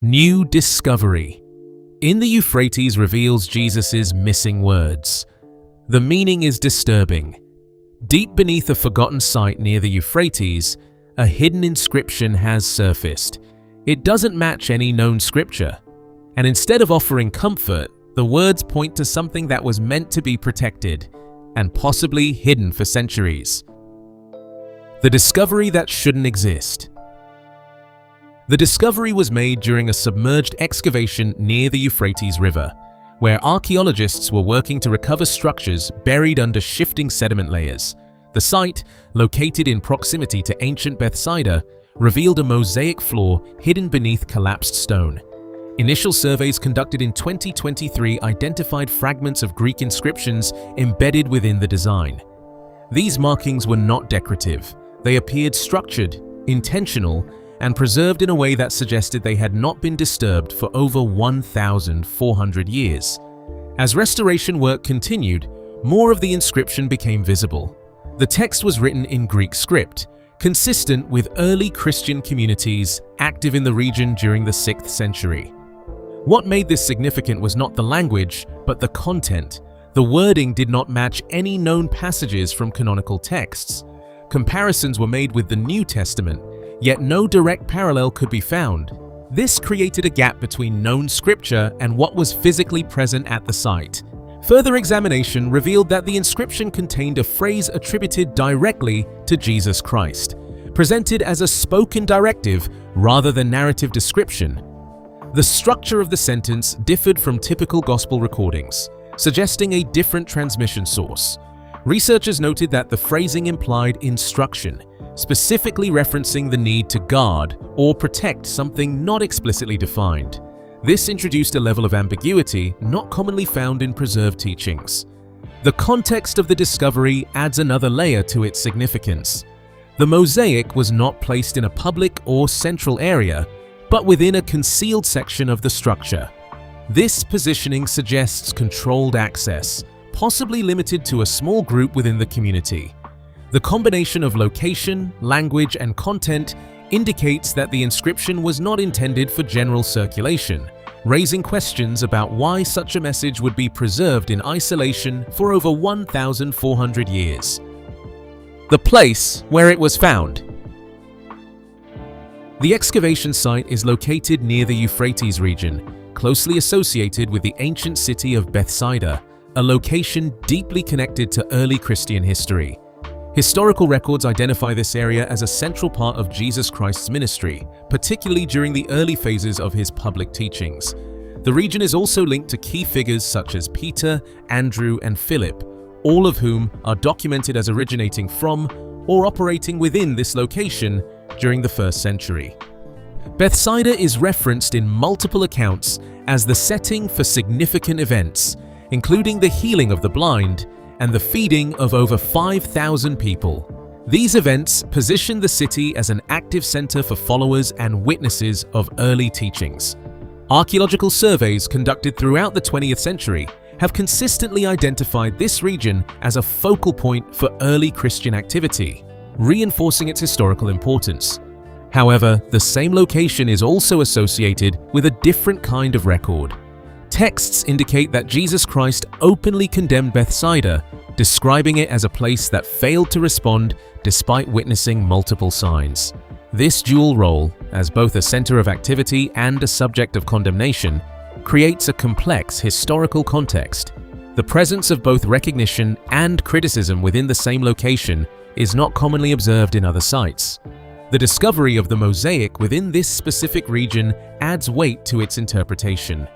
New discovery. In the Euphrates reveals Jesus' missing words. The meaning is disturbing. Deep beneath a forgotten site near the Euphrates, a hidden inscription has surfaced. It doesn't match any known scripture, and instead of offering comfort, the words point to something that was meant to be protected and possibly hidden for centuries. The discovery that shouldn't exist. The discovery was made during a submerged excavation near the Euphrates River, where archaeologists were working to recover structures buried under shifting sediment layers. The site, located in proximity to ancient Bethsaida, revealed a mosaic floor hidden beneath collapsed stone. Initial surveys conducted in 2023 identified fragments of Greek inscriptions embedded within the design. These markings were not decorative. They appeared structured, intentional, and preserved in a way that suggested they had not been disturbed for over 1,400 years. As restoration work continued, more of the inscription became visible. The text was written in Greek script, consistent with early Christian communities active in the region during the 6th century. What made this significant was not the language, but the content. The wording did not match any known passages from canonical texts. Comparisons were made with the New Testament, yet no direct parallel could be found. This created a gap between known scripture and what was physically present at the site. Further examination revealed that the inscription contained a phrase attributed directly to Jesus Christ, presented as a spoken directive rather than narrative description. The structure of the sentence differed from typical gospel recordings, suggesting a different transmission source. Researchers noted that the phrasing implied instruction, specifically referencing the need to guard or protect something not explicitly defined. This introduced a level of ambiguity not commonly found in preserved teachings. The context of the discovery adds another layer to its significance. The mosaic was not placed in a public or central area, but within a concealed section of the structure. This positioning suggests controlled access, possibly limited to a small group within the community. The combination of location, language, and content indicates that the inscription was not intended for general circulation, raising questions about why such a message would be preserved in isolation for over 1,400 years. The place where it was found. The excavation site is located near the Euphrates region, closely associated with the ancient city of Bethsaida, a location deeply connected to early Christian history. Historical records identify this area as a central part of Jesus Christ's ministry, particularly during the early phases of his public teachings. The region is also linked to key figures such as Peter, Andrew, and Philip, all of whom are documented as originating from or operating within this location during the 1st century. Bethsaida is referenced in multiple accounts as the setting for significant events, including the healing of the blind and the feeding of over 5,000 people. These events position the city as an active center for followers and witnesses of early teachings. Archaeological surveys conducted throughout the 20th century have consistently identified this region as a focal point for early Christian activity, reinforcing its historical importance. However, the same location is also associated with a different kind of record. Texts indicate that Jesus Christ openly condemned Bethsaida, describing it as a place that failed to respond despite witnessing multiple signs. This dual role, as both a center of activity and a subject of condemnation, creates a complex historical context. The presence of both recognition and criticism within the same location is not commonly observed in other sites. The discovery of the mosaic within this specific region adds weight to its interpretation.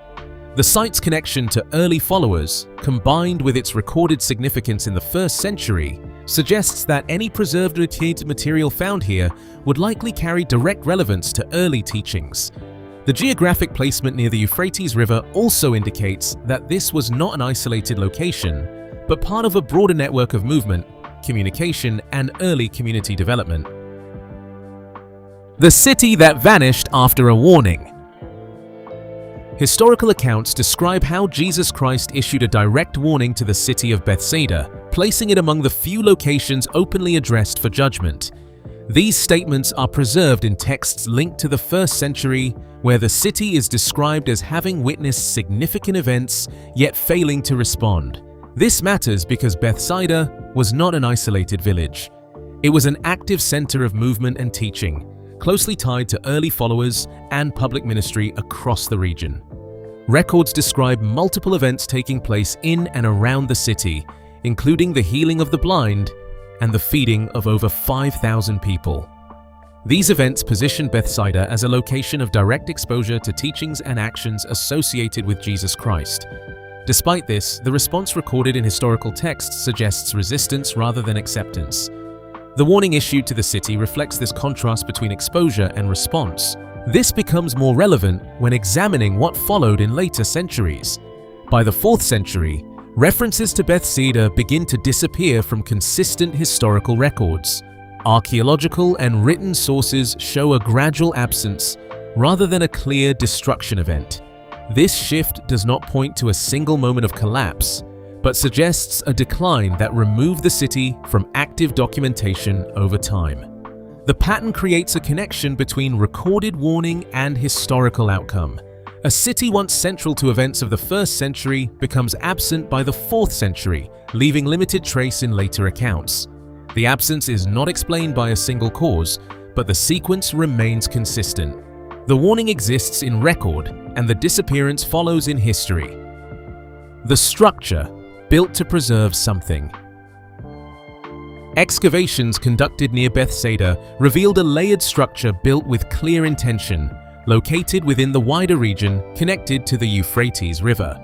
The site's connection to early followers, combined with its recorded significance in the 1st century, suggests that any preserved material found here would likely carry direct relevance to early teachings. The geographic placement near the Euphrates River also indicates that this was not an isolated location, but part of a broader network of movement, communication, and early community development. The city that vanished after a warning. Historical accounts describe how Jesus Christ issued a direct warning to the city of Bethsaida, placing it among the few locations openly addressed for judgment. These statements are preserved in texts linked to the 1st century, where the city is described as having witnessed significant events yet failing to respond. This matters because Bethsaida was not an isolated village. It was an active center of movement and teaching, closely tied to early followers and public ministry across the region. Records describe multiple events taking place in and around the city, including the healing of the blind and the feeding of over 5,000 people. These events position Bethsaida as a location of direct exposure to teachings and actions associated with Jesus Christ. Despite this, the response recorded in historical texts suggests resistance rather than acceptance. The warning issued to the city reflects this contrast between exposure and response. This becomes more relevant when examining what followed in later centuries. By the 4th century, references to Bethsaida begin to disappear from consistent historical records. Archaeological and written sources show a gradual absence rather than a clear destruction event. This shift does not point to a single moment of collapse, but suggests a decline that removed the city from active documentation over time. The pattern creates a connection between recorded warning and historical outcome. A city once central to events of the 1st century becomes absent by the 4th century, leaving limited trace in later accounts. The absence is not explained by a single cause, but the sequence remains consistent. The warning exists in record, and the disappearance follows in history. The structure, built to preserve something. Excavations conducted near Bethsaida revealed a layered structure built with clear intention, located within the wider region connected to the Euphrates River.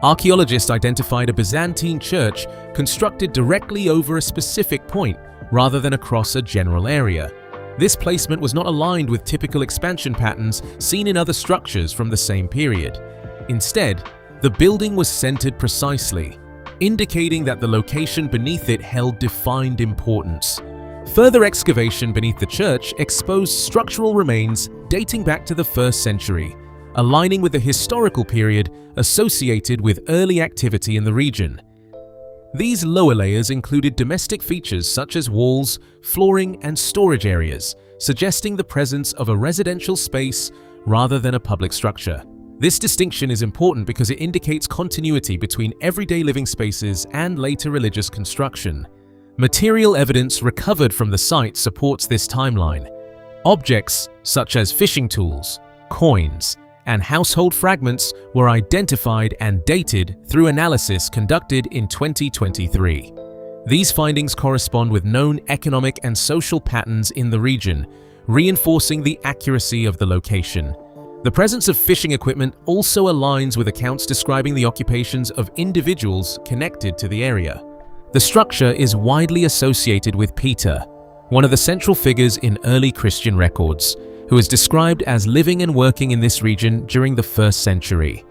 Archaeologists identified a Byzantine church constructed directly over a specific point rather than across a general area. This placement was not aligned with typical expansion patterns seen in other structures from the same period. Instead, the building was centered precisely, indicating that the location beneath it held defined importance. Further excavation beneath the church exposed structural remains dating back to the 1st century, aligning with the historical period associated with early activity in the region. These lower layers included domestic features such as walls, flooring, and storage areas, suggesting the presence of a residential space rather than a public structure. This distinction is important because it indicates continuity between everyday living spaces and later religious construction. Material evidence recovered from the site supports this timeline. Objects such as fishing tools, coins, and household fragments were identified and dated through analysis conducted in 2023. These findings correspond with known economic and social patterns in the region, reinforcing the accuracy of the location. The presence of fishing equipment also aligns with accounts describing the occupations of individuals connected to the area. The structure is widely associated with Peter, one of the central figures in early Christian records, who is described as living and working in this region during the 1st century.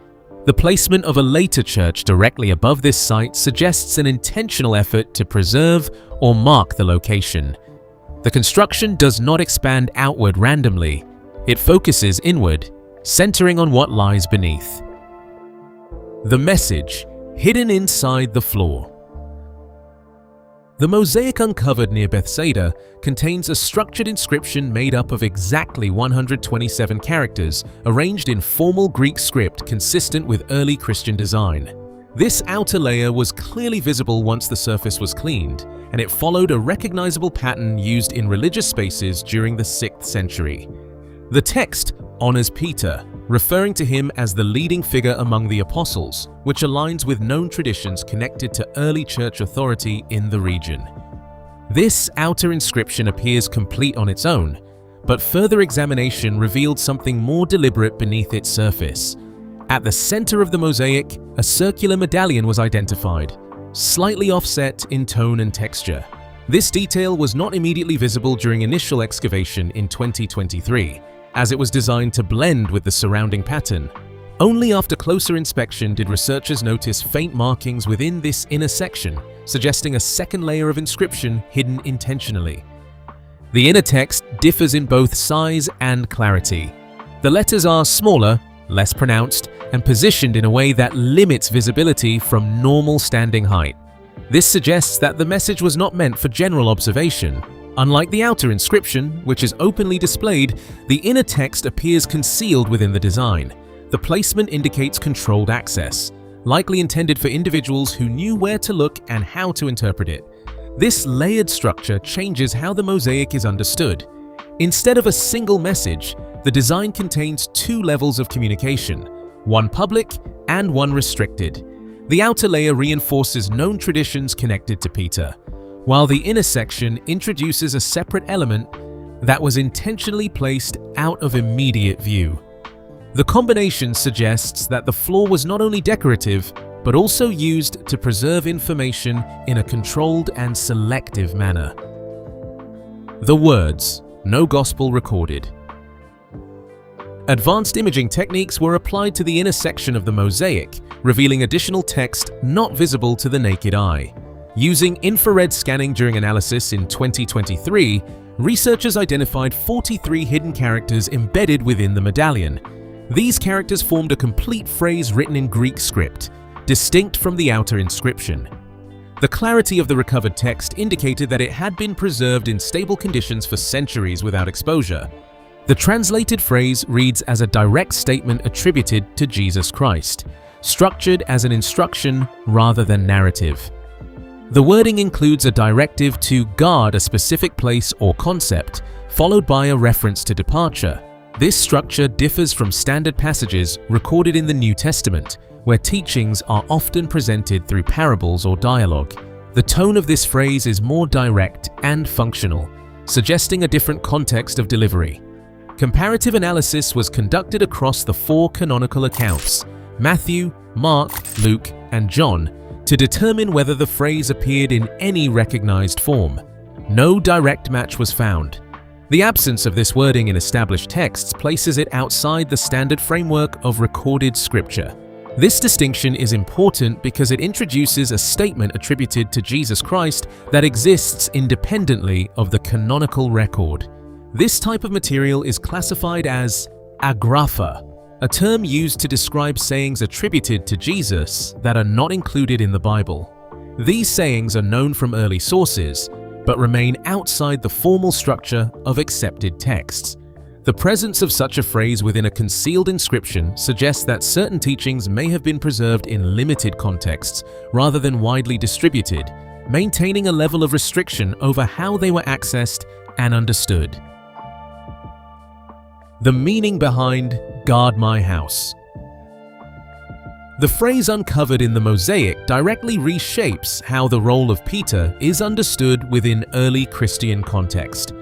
The placement of a later church directly above this site suggests an intentional effort to preserve or mark the location. The construction does not expand outward randomly. It focuses inward, centering on what lies beneath. The message, hidden inside the floor. The mosaic uncovered near Bethsaida contains a structured inscription made up of exactly 127 characters arranged in formal Greek script consistent with early Christian design. This outer layer was clearly visible once the surface was cleaned, and it followed a recognizable pattern used in religious spaces during the 6th century. The text honors Peter, referring to him as the leading figure among the apostles, which aligns with known traditions connected to early church authority in the region. This outer inscription appears complete on its own, but further examination revealed something more deliberate beneath its surface. At the center of the mosaic, a circular medallion was identified, slightly offset in tone and texture. This detail was not immediately visible during initial excavation in 2023, as it was designed to blend with the surrounding pattern. Only after closer inspection did researchers notice faint markings within this inner section, suggesting a second layer of inscription hidden intentionally. The inner text differs in both size and clarity. The letters are smaller, less pronounced, and positioned in a way that limits visibility from normal standing height. This suggests that the message was not meant for general observation, Unlike the outer inscription, which is openly displayed, the inner text appears concealed within the design. The placement indicates controlled access, likely intended for individuals who knew where to look and how to interpret it. This layered structure changes how the mosaic is understood. Instead of a single message, the design contains two levels of communication, one public and one restricted. The outer layer reinforces known traditions connected to Peter, while the inner section introduces a separate element that was intentionally placed out of immediate view. The combination suggests that the floor was not only decorative, but also used to preserve information in a controlled and selective manner. The words, "No Gospel recorded." Advanced imaging techniques were applied to the inner section of the mosaic, revealing additional text not visible to the naked eye. Using infrared scanning during analysis in 2023, researchers identified 43 hidden characters embedded within the medallion. These characters formed a complete phrase written in Greek script, distinct from the outer inscription. The clarity of the recovered text indicated that it had been preserved in stable conditions for centuries without exposure. The translated phrase reads as a direct statement attributed to Jesus Christ, structured as an instruction rather than narrative. The wording includes a directive to guard a specific place or concept, followed by a reference to departure. This structure differs from standard passages recorded in the New Testament, where teachings are often presented through parables or dialogue. The tone of this phrase is more direct and functional, suggesting a different context of delivery. Comparative analysis was conducted across the four canonical accounts, Matthew, Mark, Luke, and John, to determine whether the phrase appeared in any recognized form. No direct match was found. The absence of this wording in established texts places it outside the standard framework of recorded scripture. This distinction is important because it introduces a statement attributed to Jesus Christ that exists independently of the canonical record. This type of material is classified as agrapha, a term used to describe sayings attributed to Jesus that are not included in the Bible. These sayings are known from early sources, but remain outside the formal structure of accepted texts. The presence of such a phrase within a concealed inscription suggests that certain teachings may have been preserved in limited contexts rather than widely distributed, maintaining a level of restriction over how they were accessed and understood. The meaning behind "guard my house." The phrase uncovered in the mosaic directly reshapes how the role of Peter is understood within early Christian context.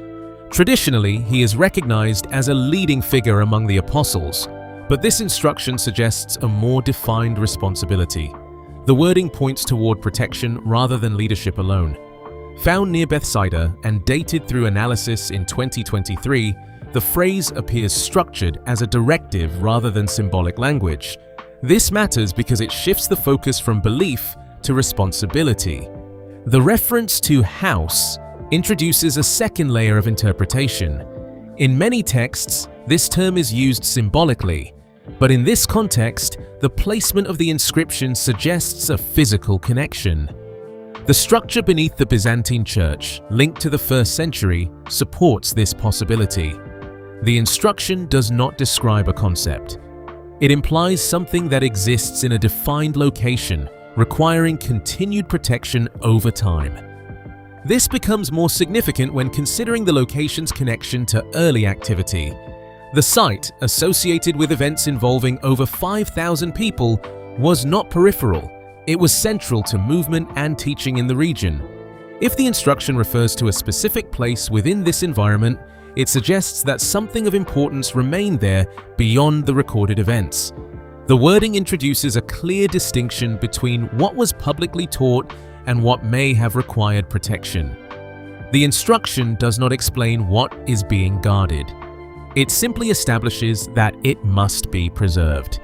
Traditionally, he is recognized as a leading figure among the apostles, but this instruction suggests a more defined responsibility. The wording points toward protection rather than leadership alone. Found near Bethsaida and dated through analysis in 2023, the phrase appears structured as a directive rather than symbolic language. This matters because it shifts the focus from belief to responsibility. The reference to house introduces a second layer of interpretation. In many texts, this term is used symbolically, but in this context, the placement of the inscription suggests a physical connection. The structure beneath the Byzantine Church, linked to the 1st century, supports this possibility. The instruction does not describe a concept. It implies something that exists in a defined location, requiring continued protection over time. This becomes more significant when considering the location's connection to early activity. The site, associated with events involving over 5,000 people, was not peripheral. It was central to movement and teaching in the region. If the instruction refers to a specific place within this environment, it suggests that something of importance remained there beyond the recorded events. The wording introduces a clear distinction between what was publicly taught and what may have required protection. The instruction does not explain what is being guarded. It simply establishes that it must be preserved.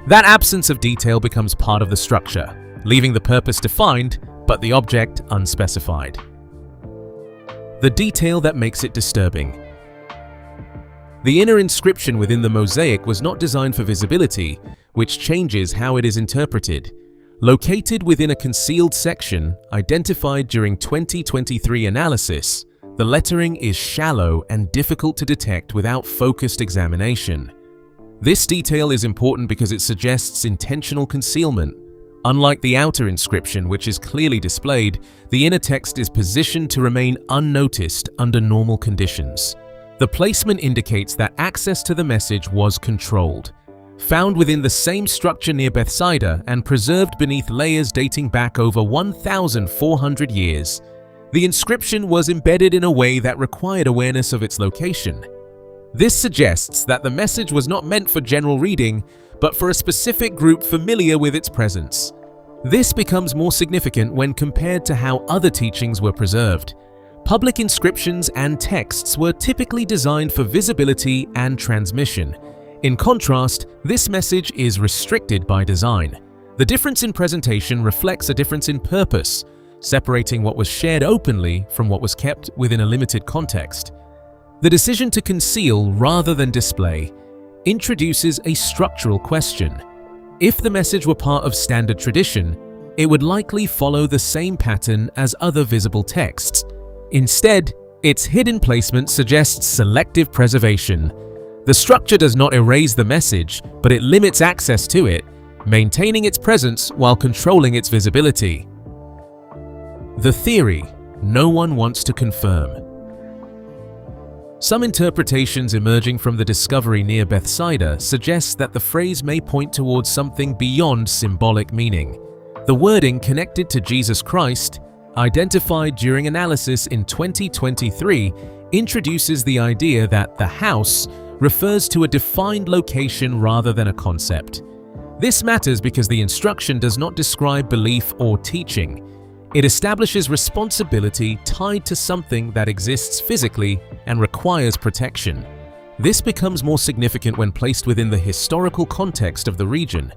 That absence of detail becomes part of the structure, leaving the purpose defined but the object unspecified. The detail that makes it disturbing. The inner inscription within the mosaic was not designed for visibility, which changes how it is interpreted. Located within a concealed section identified during 2023 analysis, The lettering is shallow and difficult to detect without focused examination. This detail is important because it suggests intentional concealment. Unlike the outer inscription, which is clearly displayed, the inner text is positioned to remain unnoticed under normal conditions. The placement indicates that access to the message was controlled. Found within the same structure near Bethsaida and preserved beneath layers dating back over 1,400 years, the inscription was embedded in a way that required awareness of its location. This suggests that the message was not meant for general reading, but for a specific group familiar with its presence. This becomes more significant when compared to how other teachings were preserved. Public inscriptions and texts were typically designed for visibility and transmission. In contrast, this message is restricted by design. The difference in presentation reflects a difference in purpose, separating what was shared openly from what was kept within a limited context. The decision to conceal rather than display introduces a structural question. If the message were part of standard tradition, it would likely follow the same pattern as other visible texts. Instead, its hidden placement suggests selective preservation. The structure does not erase the message, but it limits access to it, maintaining its presence while controlling its visibility. The theory no one wants to confirm. Some interpretations emerging from the discovery near Bethsaida suggest that the phrase may point towards something beyond symbolic meaning. The wording connected to Jesus Christ, identified during analysis in 2023, introduces the idea that the house refers to a defined location rather than a concept. This matters because the instruction does not describe belief or teaching. It establishes responsibility tied to something that exists physically and requires protection. This becomes more significant when placed within the historical context of the region.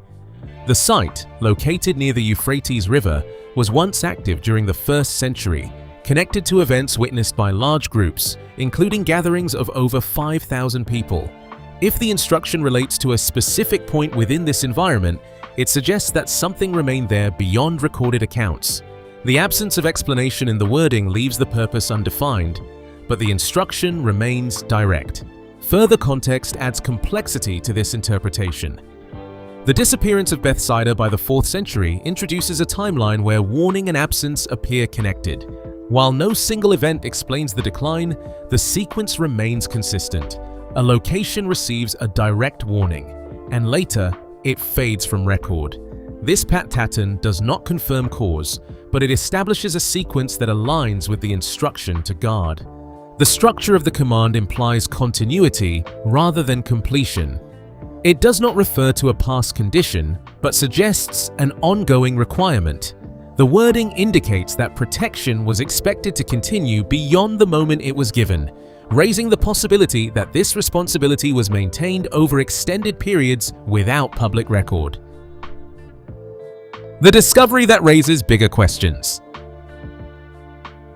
The site, located near the Euphrates River, was once active during the 1st century, connected to events witnessed by large groups, including gatherings of over 5,000 people. If the instruction relates to a specific point within this environment, it suggests that something remained there beyond recorded accounts. The absence of explanation in the wording leaves the purpose undefined, but the instruction remains direct. Further context adds complexity to this interpretation. The disappearance of Bethsaida by the 4th century introduces a timeline where warning and absence appear connected. While no single event explains the decline, the sequence remains consistent. A location receives a direct warning, and later, it fades from record. This pattern does not confirm cause, but it establishes a sequence that aligns with the instruction to guard. The structure of the command implies continuity rather than completion. It does not refer to a past condition, but suggests an ongoing requirement. The wording indicates that protection was expected to continue beyond the moment it was given, raising the possibility that this responsibility was maintained over extended periods without public record. The discovery that raises bigger questions.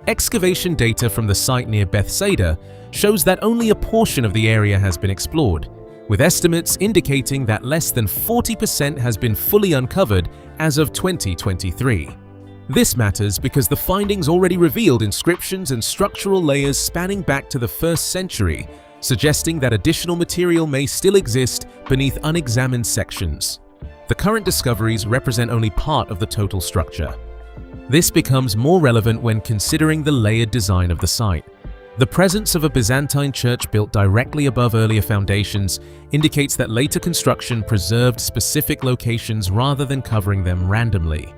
Excavation data from the site near Bethsaida shows that only a portion of the area has been explored, with estimates indicating that less than 40% has been fully uncovered as of 2023. This matters because the findings already revealed inscriptions and structural layers spanning back to the 1st century, suggesting that additional material may still exist beneath unexamined sections. The current discoveries represent only part of the total structure. This becomes more relevant when considering the layered design of the site. The presence of a Byzantine church built directly above earlier foundations indicates that later construction preserved specific locations rather than covering them randomly.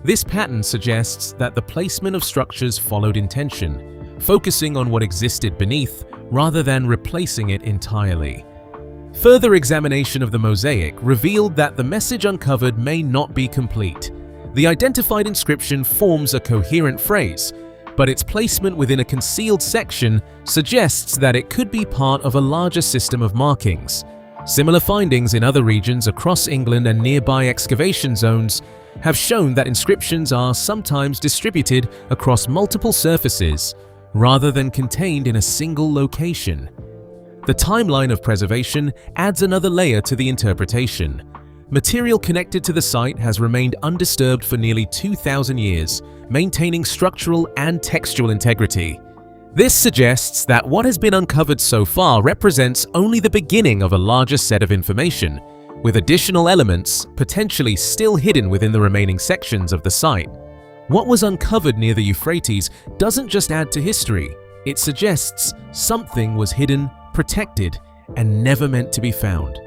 This pattern suggests that the placement of structures followed intention, focusing on what existed beneath rather than replacing it entirely. Further examination of the mosaic revealed that the message uncovered may not be complete. The identified inscription forms a coherent phrase, but its placement within a concealed section suggests that it could be part of a larger system of markings. Similar findings in other regions across England and nearby excavation zones have shown that inscriptions are sometimes distributed across multiple surfaces rather than contained in a single location. The timeline of preservation adds another layer to the interpretation. Material connected to the site has remained undisturbed for nearly 2,000 years, maintaining structural and textual integrity. This suggests that what has been uncovered so far represents only the beginning of a larger set of information, with additional elements potentially still hidden within the remaining sections of the site. What was uncovered near the Euphrates doesn't just add to history, it suggests something was hidden, protected, and never meant to be found.